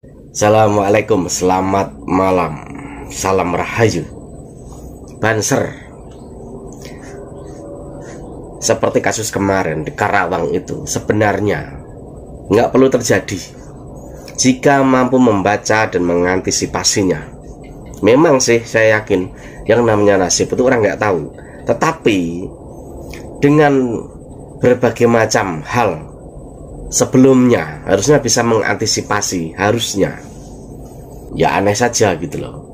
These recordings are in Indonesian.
Assalamualaikum, selamat malam, salam rahayu. Banser, seperti kasus kemarin di Karawang itu sebenarnya nggak perlu terjadi jika mampu membaca dan mengantisipasinya. Memang sih saya yakin yang namanya nasib itu orang nggak tahu, tetapi dengan berbagai macam hal sebelumnya harusnya bisa mengantisipasi, harusnya. Ya aneh saja gitu loh.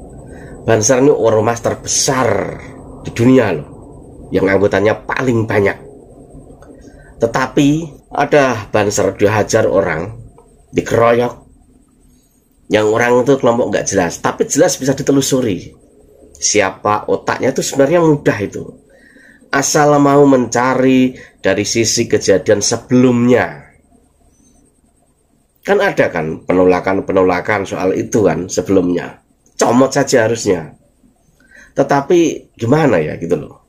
Banser ini ormas terbesar di dunia loh, yang anggotanya paling banyak. Tetapi ada Banser dihajar orang, dikeroyok, yang orang itu kelompok nggak jelas, tapi jelas bisa ditelusuri siapa otaknya. Itu sebenarnya mudah itu, asal mau mencari dari sisi kejadian sebelumnya. Kan ada kan penolakan soal itu kan sebelumnya, comot saja harusnya. Tetapi gimana ya gitu loh,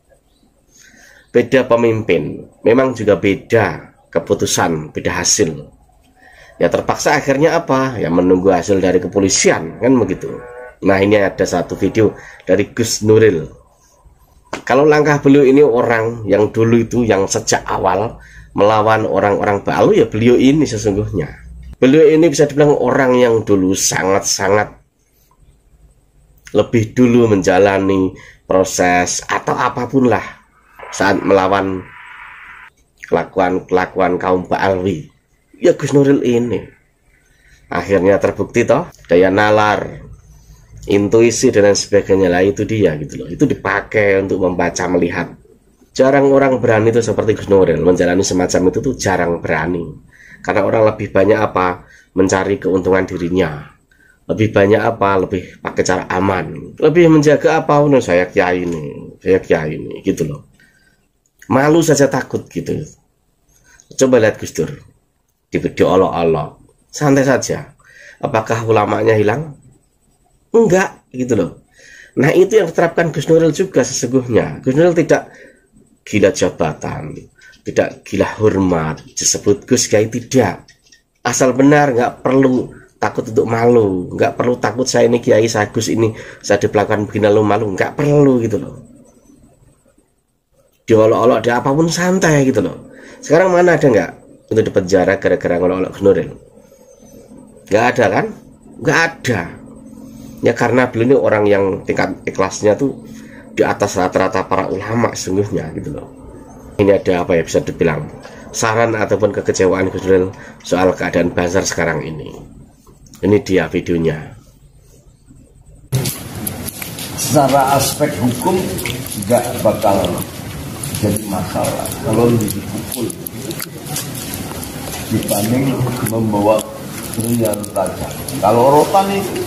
beda pemimpin, memang juga beda keputusan, beda hasil. Ya terpaksa akhirnya apa, ya menunggu hasil dari kepolisian kan begitu. Nah ini ada satu video dari Gus Nuril. Kalau langkah beliau ini, orang yang dulu itu, yang sejak awal melawan orang-orang Balu, ya beliau ini sesungguhnya. Beliau ini bisa dibilang orang yang dulu sangat-sangat lebih dulu menjalani proses atau apapun lah saat melawan kelakuan kaum Ba'alwi. Ya Gus Nuril ini akhirnya terbukti toh, daya nalar, intuisi dan lain sebagainya lah, itu dia gitu loh. Itu dipakai untuk membaca, melihat. Jarang orang berani itu seperti Gus Nuril menjalani semacam itu tuh, jarang berani. Karena orang lebih banyak apa, mencari keuntungan dirinya, lebih banyak apa, lebih pakai cara aman, lebih menjaga apa, saya kiai ini gitu loh. Malu saja takut gitu. Coba lihat Gus Dur di video olok-olok, santai saja. Apakah ulamanya hilang? Enggak gitu loh. Nah itu yang diterapkan Gus Nuril juga sesungguhnya. Gus Nuril tidak gila jabatan, tidak gila hormat, disebut Gus Kiai, tidak. Asal benar, nggak perlu takut untuk malu, nggak perlu takut saya ini Kiai, saya Gus ini, saya diperlakukan begini lalu malu, nggak perlu gitu loh. Diolok-olok ada apapun santai gitu loh. Sekarang mana ada nggak untuk dipenjara gara-gara ngolok-olok Gus Nuril? Nggak ada kan? Nggak ada. Ya karena beliau ini orang yang tingkat ikhlasnya tuh di atas rata-rata para ulama sesungguhnya gitu loh. Ini ada apa ya, bisa dibilang saran ataupun kekecewaan Gus Nuril soal keadaan Banser sekarang ini. Ini dia videonya. Secara aspek hukum nggak bakal jadi masalah kalau dipukul dibanding membawa senjata tajam. Kalau rotan itu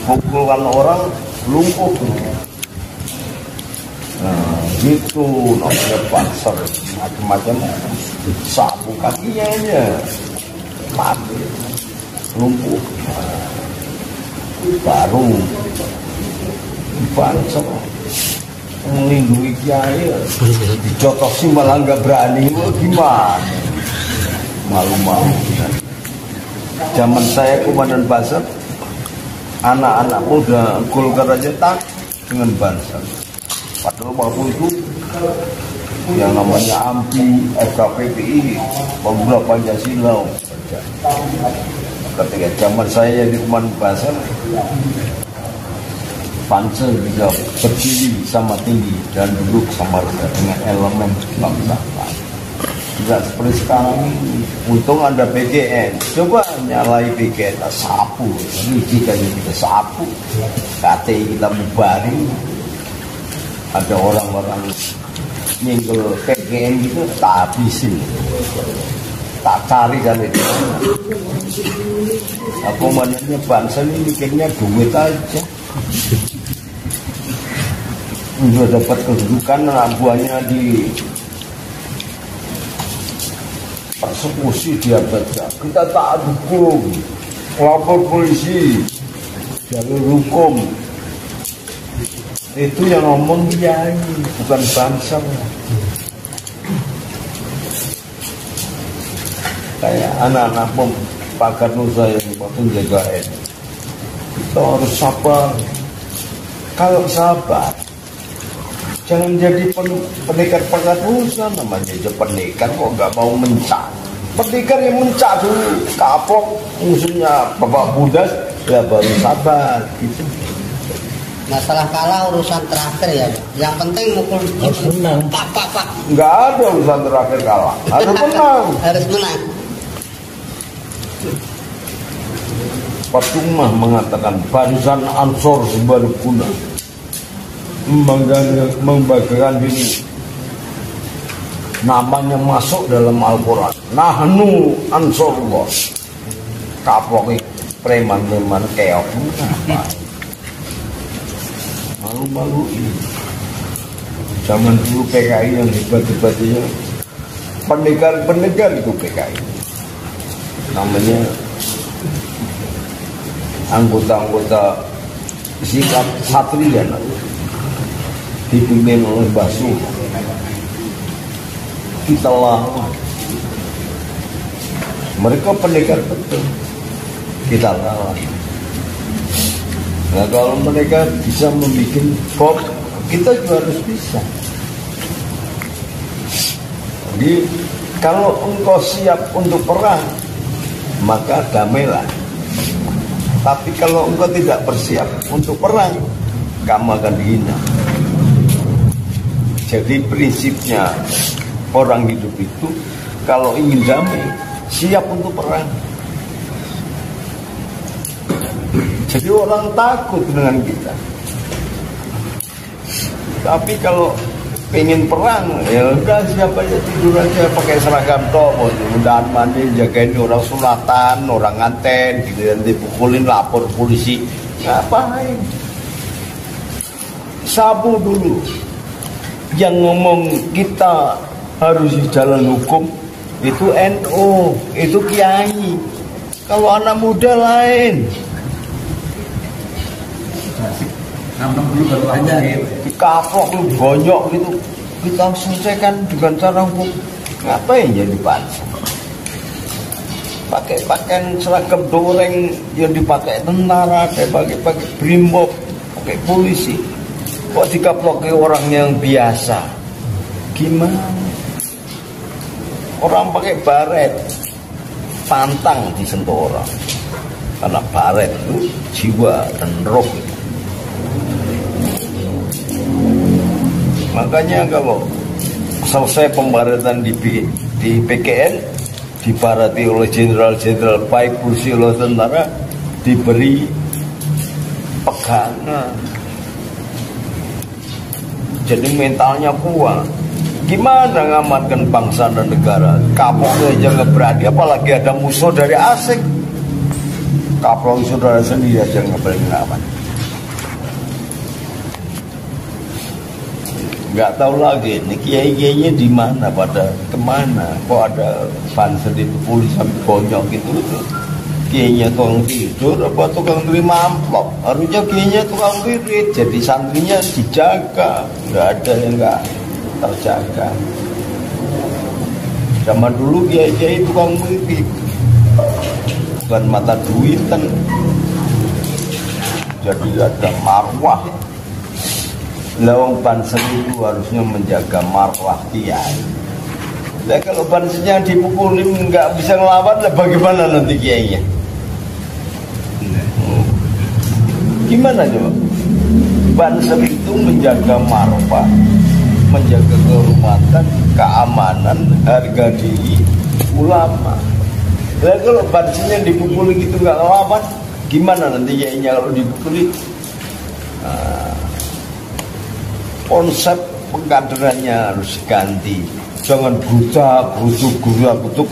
pukulan orang lumpuh. Nah, gitu namanya Banser, macam-macam, sapu kakinya aja mati, lumpuh. Baru Banser melindungi kiai, dijotosi malah nggak berani, gimana? Malu-malu. Zaman saya komandan Banser, anak-anak muda Golkar aja tak dengan Banser. Padahal waktu itu yang namanya AMPI, FKPPI, Pemuda Pancasila. Ketika zaman saya jadi komandan Banser, Banser bisa berdiri sama tinggi dan duduk sama dengan elemen kebangsaan. Tidak seperti sekarang ini. Untung ada PGN. Coba nyalai PGN, kita sapu. Ini jika kita sapu, KTI kita bubarin. Ada orang-orang nyinggol PGN gitu, tak habisin, tak cari kan itu. Aku mananya Banser ini mikirnya duit aja. Udah dapat kedudukan, anak buahnya di persekusi, dia baca kita tak dukung, lapor polisi, jalur hukum. Itu yang ngomong Kiai, bukan Banser. Kayak anak-anak pagar Nusa yang waktu jaga kita harus sabar. Kalau sabar, jangan jadi pendekar pagar Nusa, namanya aja pendekar kok nggak mau mencak. Pendekar yang mencak dulu, kapok musuhnya Bapak Budas, ya baru sabar gitu. Masalah kalah urusan terakhir ya, yang penting mukul harus menang. Pak. Nggak ada urusan terakhir kalah, harus menang. Harus menang. Fatumah mengatakan barisan Ansor serbaguna membanggakan diri, namanya masuk dalam Al-Quran. Nahnu Ansorullah. Kapok preman-preman keok. Malu-malu ini. Zaman dulu PKI yang hebat-hebatnya pendekar itu PKI. Namanya anggota-anggota sikap satria dipimpin oleh Basu. Kita lawan. Mereka pendekar betul, kita lawan. Nah kalau mereka bisa membuat bom, kita juga harus bisa. Jadi kalau engkau siap untuk perang, maka damailah. Tapi kalau engkau tidak bersiap untuk perang, kamu akan dihina. Jadi prinsipnya orang hidup itu kalau ingin damai, siap untuk perang. Jadi orang takut dengan kita. Tapi kalau pengen perang, ya udah siapa aja, tidur aja pakai seragam toh, mudahan mandi, jagain orang sulatan, orang nganten, gitu, nanti pukulin, lapor polisi, ngapain? Sabu dulu. Yang ngomong kita harus di jalan hukum itu NU, itu kiai. Kalau anak muda lain. Nampang dulu baru aja ya. Dikapok lu bonyok gitu. Kita selesaikan dengan cara hukum. Ngapain jadi pansa? Pakai pakaian seragam doreng yang dipakai tentara, pakai brimob, pakai polisi. Kok dikaploki orang yang biasa? Gimana? Orang pakai baret, pantang disentuh orang. Karena baret itu jiwa dan roh. Makanya kalau selesai pembaratan di PKN, dibarati oleh jenderal-jenderal baik polisi oleh tentara, diberi pegangan. Jadi mentalnya kuat. Gimana ngamankan bangsa dan negara? Kapolri aja nggak berani, apalagi ada musuh dari asing. Kapolri saudara sendiri aja nggak berani ngaman. Nggak tahu lagi, nih kiai-kiainya di mana, pada kemana? Kok ada banser di polisi sampai bonyok gitu? Kiainya tukang tidur, apa tukang terima amplop? Harusnya kiainya tukang wirid, jadi santrinya dijaga. Nggak ada yang nggak terjaga. Zaman dulu kiai-kiai tukang wirid, bukan mata duitan. Jadi ada marwah. Lawang banser itu harusnya menjaga marwah kiai. Nah kalau bansernya dipukulin nggak bisa ngelawan, lah bagaimana nanti kiainya? Gimana coba? Banser itu menjaga marwah, menjaga kehormatan, keamanan, harga diri ulama. Nah kalau bansernya dipukulin gitu nggak ngelawan, gimana nanti kiainya kalau dipukulin? Konsep pengkaderannya harus diganti. Jangan butuh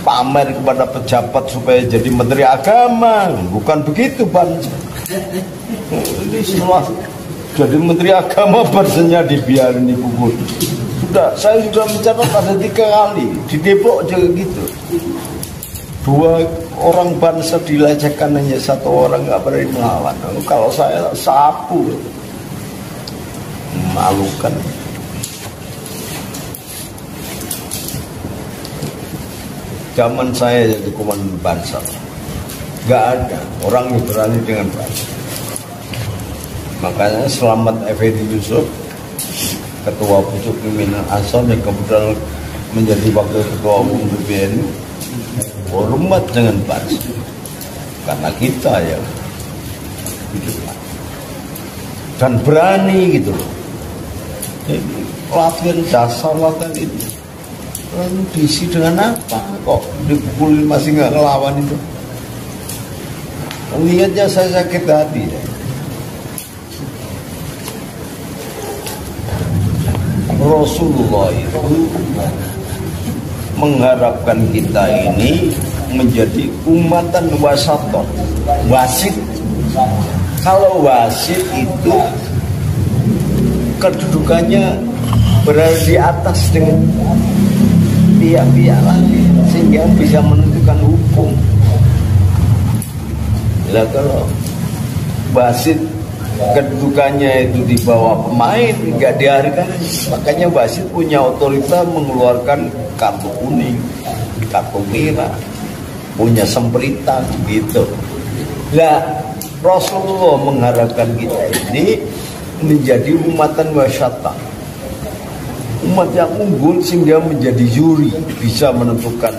pamer kepada pejabat supaya jadi menteri agama. Bukan begitu, Ban. Ini setelah jadi menteri agama bansernya dibiarin dipukul. Saya sudah mencatat ada 3 kali di Depok juga gitu. 2 orang banser dilecehkan, hanya 1 orang nggak berani melawan. Kalau saya sapu. Memalukan. zaman saya jadi komandan Banser, nggak ada orang yang berani dengan Banser. Makanya Selamat Effendi Yusuf, Ketua Pucuk Pimpinan Ansor yang kemudian menjadi Wakil Ketua Umum PBNU, hormat dengan Banser. Karena kita ya dan berani gitu loh. Jadi latihan dasar latihan itu lalu diisi dengan apa kok dipukulin masih nggak ngelawan itu. Lihatnya saya sakit hati ya. Rasulullah itu mengharapkan kita ini menjadi umatan wasaton, wasit. Kalau wasit itu kedudukannya berada di atas dengan pihak-pihak lain sehingga bisa menentukan hukum. Lah kalau wasit kedudukannya itu di bawah pemain nggak dihargai, makanya wasit punya otoritas mengeluarkan kartu kuning, kartu merah, punya sempritan gitu. Nah, Rasulullah mengharapkan kita ini menjadi umatan wasyata, umat yang unggul sehingga menjadi juri, bisa menentukan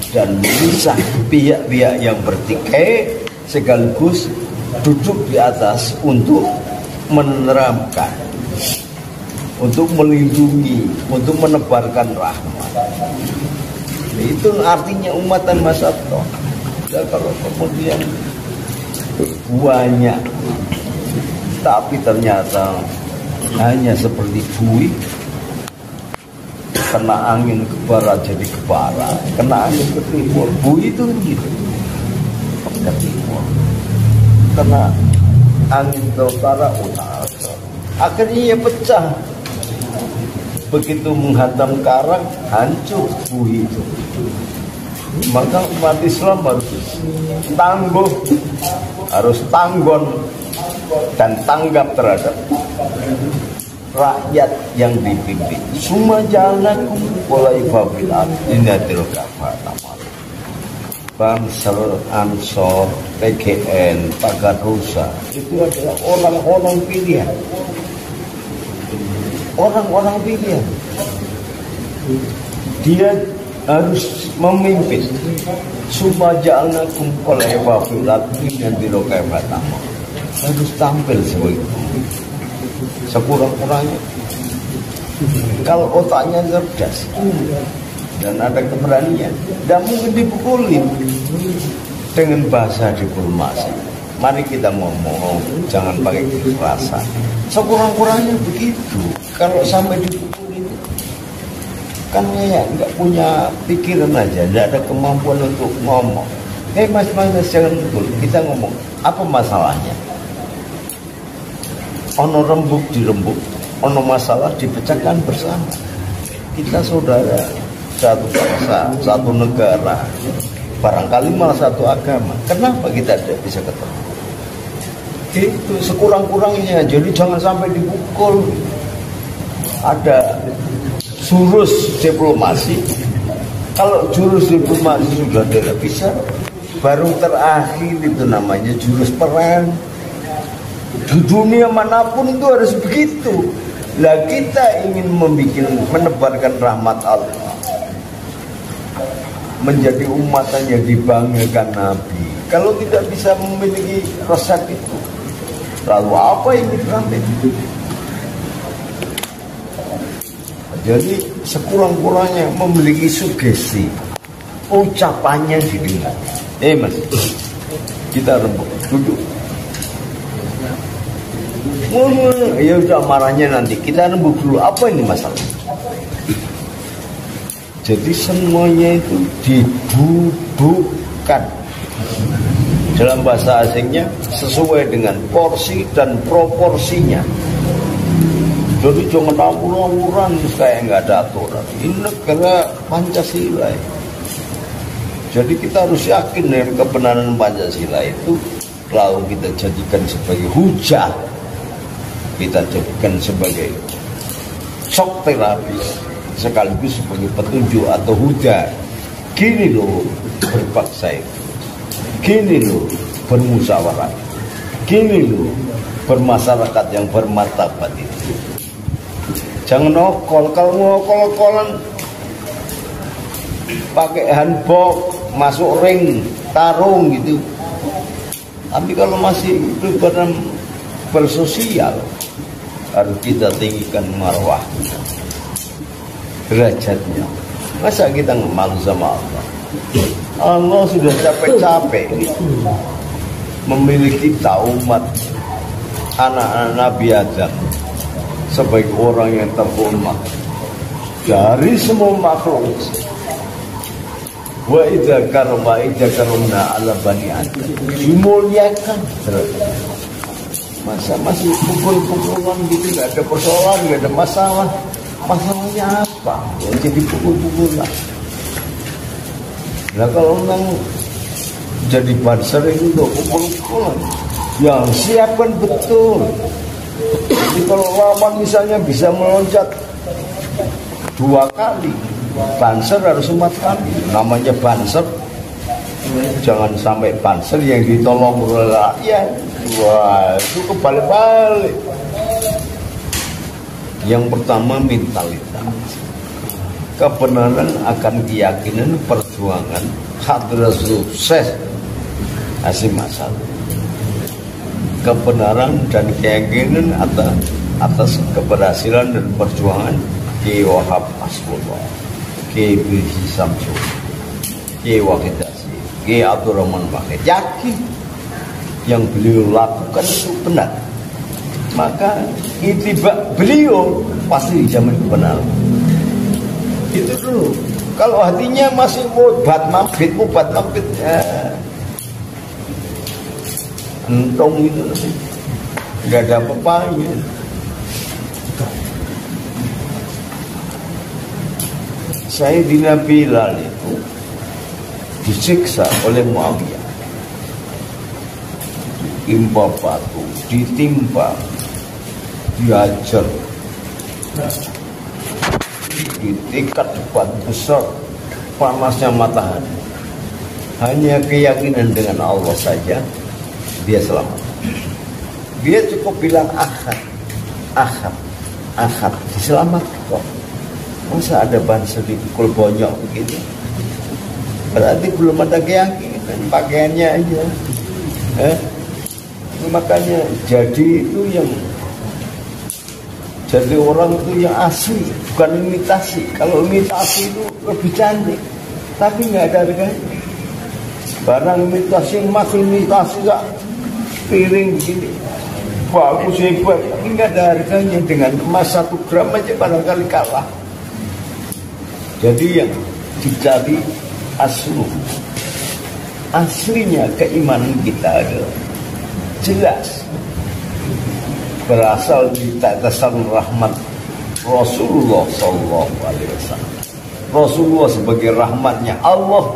dan memisah pihak-pihak yang bertikai sekaligus duduk di atas untuk menerapkan, untuk melindungi, untuk menebarkan rahmat. Itu artinya umatan wasyata. Ya, kalau kemudian banyak tapi ternyata hanya seperti buih, kena angin ke barat jadi ke barat, kena angin ke timur, buih itu gitu ke timur, kena angin ke utara, akhirnya ya pecah. Begitu menghantam karang, hancur buih itu. Maka umat Islam harus tangguh, harus tanggon dan tanggap terhadap rakyat yang dipimpin. Summa ja'alnakum khulaifa'al fil ardh linatil kafah. Banser, Ansor, PGN, Pagadusa itu adalah orang-orang pilihan. Orang-orang pilihan. Dia harus memimpin. Summa ja'alnakum khulaifa'al fil ardh linatil kafah. Harus tampil sebagai sekurang-kurangnya. Kalau otaknya cerdas dan ada keberanian, tidak mungkin dipukulin dengan bahasa diplomasi. Mari kita ngomong, jangan pakai kekerasan. Sekurang-kurangnya begitu. Kalau sampai dipukulin, kan ya nggak punya pikiran aja, tidak ada kemampuan untuk ngomong. Mas, jangan pukul. Kita ngomong, apa masalahnya? Ono rembuk dirembuk, ono masalah dipecahkan bersama. Kita saudara, satu bangsa, satu negara, barangkali malah satu agama. Kenapa kita tidak bisa ketemu? Itu sekurang-kurangnya. Jadi jangan sampai dipukul. Ada jurus diplomasi. Kalau jurus diplomasi sudah tidak bisa, baru terakhir itu namanya jurus perang. Di dunia manapun itu harus begitu. Lah kita ingin menebarkan rahmat Allah, menjadi umatnya yang dibanggakan Nabi. Kalau tidak bisa memiliki resep itu, lalu apa yang diramai? Jadi sekurang-kurangnya memiliki sugesti, ucapannya didengar. Mas, kita rembuk, duduk. Ya udah, marahnya nanti kita rembuk dulu. Apa ini masalah? Jadi semuanya itu didudukkan dalam bahasa asingnya sesuai dengan porsi dan proporsinya. Jadi jangan awur-awuran kayak nggak ada aturan. Ini negara Pancasila. Jadi kita harus yakin dengan kebenaran Pancasila itu, lalu kita jadikan sebagai hujah. Kita jadikan sebagai shock terapi sekaligus sebagai petunjuk atau huda Gini loh berbangsa itu. Gini loh bermusyawarah. Gini loh bermasyarakat yang bermartabat itu. Jangan nokol. Kalau ngokol-kolan pakai handbok, masuk ring, tarung gitu. Tapi kalau masih bersosial, harus kita tinggikan marwah derajatnya. Masa kita malu sama Allah? Allah sudah capek-capek memilih kita umat anak-anak Nabi Adam sebagai orang yang terhormat dari semua makhluk. Wa idza karomna ala bani Adam, dimuliakan. Masa masih pukul-pukulan gitu, nggak ada persoalan, nggak ada masalah. Masalahnya apa? Jadi pukul-pukulan. Nah kalau memang jadi banser itu untuk pukul-pukulan, yang siapkan betul. Jadi kalau lawan misalnya bisa meloncat 2 kali, banser harus 4 kali. Namanya banser. Jangan sampai banser yang ditolong oleh rakyat. Wah, itu kebalik-balik. Yang pertama mentalitas, kebenaran akan keyakinan perjuangan hadrat sukses hasil masalah. Kebenaran dan keyakinan atas keberhasilan dan perjuangan Kiai Wahab Asmullah, Kiai Bilhi Samsul, Kiai Wahidasi, Kiai Abdurrahman Wahid. Yakin yang beliau lakukan itu benar, maka itibak beliau pasti dijamin kebenaran. Itu dulu. Kalau hatinya masih mubat mabit, entong itu nggak ada apa-apanya. Sayyidina Bilal itu disiksa oleh Muawiyah, ditimpa batu, ditimpa, diajar, ditikat batu besar, panasnya matahari. Hanya keyakinan dengan Allah saja dia selamat. Dia cukup bilang ahad, diselamatkan kok. Masa ada banser dipukul bonyok begitu? Berarti belum ada keyakinan, pakaiannya aja. Makanya jadi itu yang jadi orang itu yang asli, bukan imitasi. Kalau imitasi itu lebih cantik, tapi nggak ada harganya. Barang imitasi masih imitasi gak piring begini bagus hebat, tapi nggak ada harganya. Dengan emas 1 gram aja barangkali kalah. Jadi yang dicari aslinya keimanan kita adalah jelas berasal dari tasasul rahmat Rasulullah Sallallahu Alaihi Wasallam. Rasulullah sebagai rahmatnya Allah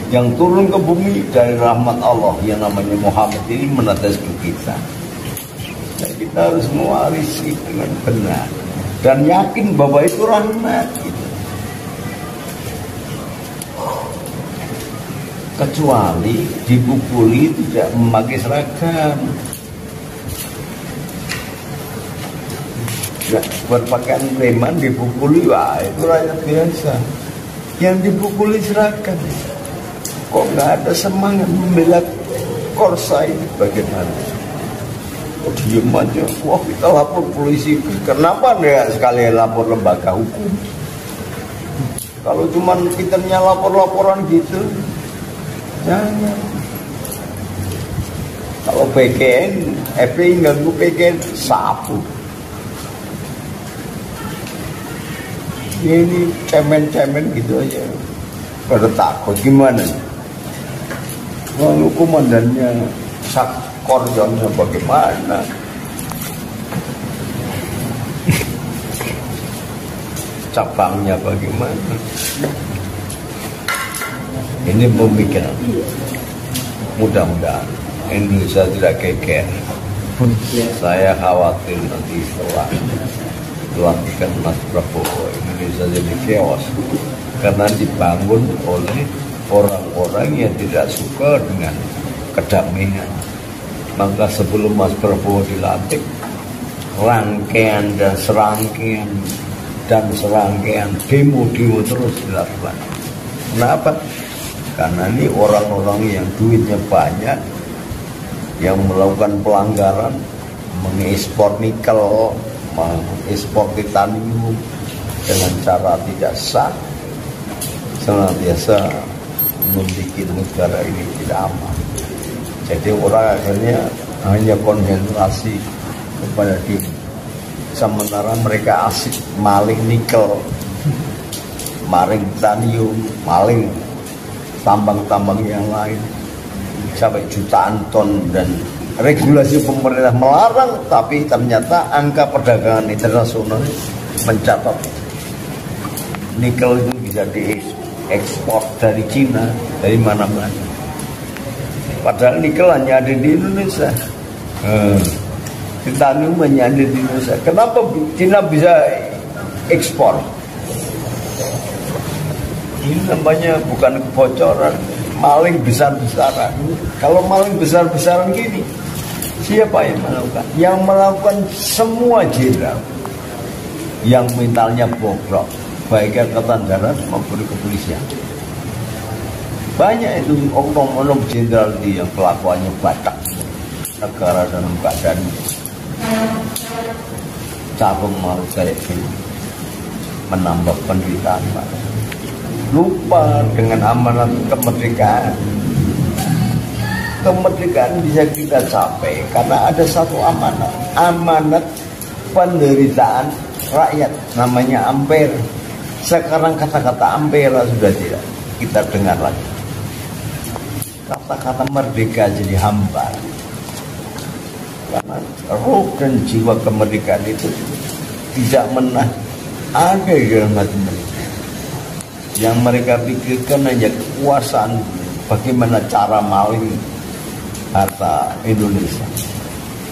yang turun ke bumi dari rahmat Allah yang namanya Muhammad ini menetes ke kita. Nah, kita harus mewarisi dengan benar dan yakin bahwa itu rahmat. Kecuali dipukuli tidak memakai seragam, berpakaian preman dipukuli, wah itu rakyat biasa. Yang dipukuli seragam, kok nggak ada semangat membela korsa ini bagaimana? Oh, diem aja, wah kita lapor polisi. Kenapa nggak sekali lapor lembaga hukum? Kalau cuman kita lapor-laporan gitu, jangan. Kalau PKN, FPI ganggu PKN, sapu. Ini cemen-cemen gitu aja. Pada takut gimana? Lalu komandannya Sakordonnya bagaimana? Cabangnya bagaimana? Ini pemikiran. Mudah-mudahan Indonesia tidak geger. Saya khawatir nanti setelah pelantikan Mas Prabowo Indonesia jadi chaos. karena dibangun oleh orang-orang yang tidak suka dengan kedamaian. Maka sebelum Mas Prabowo dilantik, rangkaian dan serangkaian demo-demo terus dilakukan. Kenapa? Karena ini orang-orang yang duitnya banyak, yang melakukan pelanggaran, mengekspor nikel, mengekspor titanium dengan cara tidak sah, senantiasa membuat negara ini tidak aman. Jadi orang akhirnya hanya konsentrasi kepada diri, sementara mereka asik maling nikel, maling titanium, maling tambang-tambang yang lain sampai jutaan ton, dan regulasi pemerintah melarang, tapi ternyata angka perdagangan internasional mencatat nikel itu bisa diekspor dari Cina, dari mana-mana. Padahal nikel hanya ada di Indonesia, titanium hanya ada di Indonesia. Kenapa Cina bisa ekspor? Ini namanya bukan kebocoran, maling besar-besaran. Kalau maling besar-besaran gini, siapa yang melakukan? Yang melakukan semua jenderal yang mentalnya bobrok, baik angkatan darat maupun kepolisian. Banyak itu oknum-oknum jenderal yang kelakuannya batak, negara dalam keadaan cabang mau kayak gini, menambah penderitaan, Pak. Lupa dengan amanat kemerdekaan. Kemerdekaan bisa kita capai karena ada satu amanat, amanat penderitaan rakyat, namanya ampere. Sekarang kata-kata ampera sudah tidak kita dengar lagi. Kata-kata merdeka jadi hambar. Karena roh dan jiwa kemerdekaan itu tidak pernah ada di dalam hati mereka. Yang mereka pikirkan hanya kekuasaan, bagaimana cara maling harta Indonesia.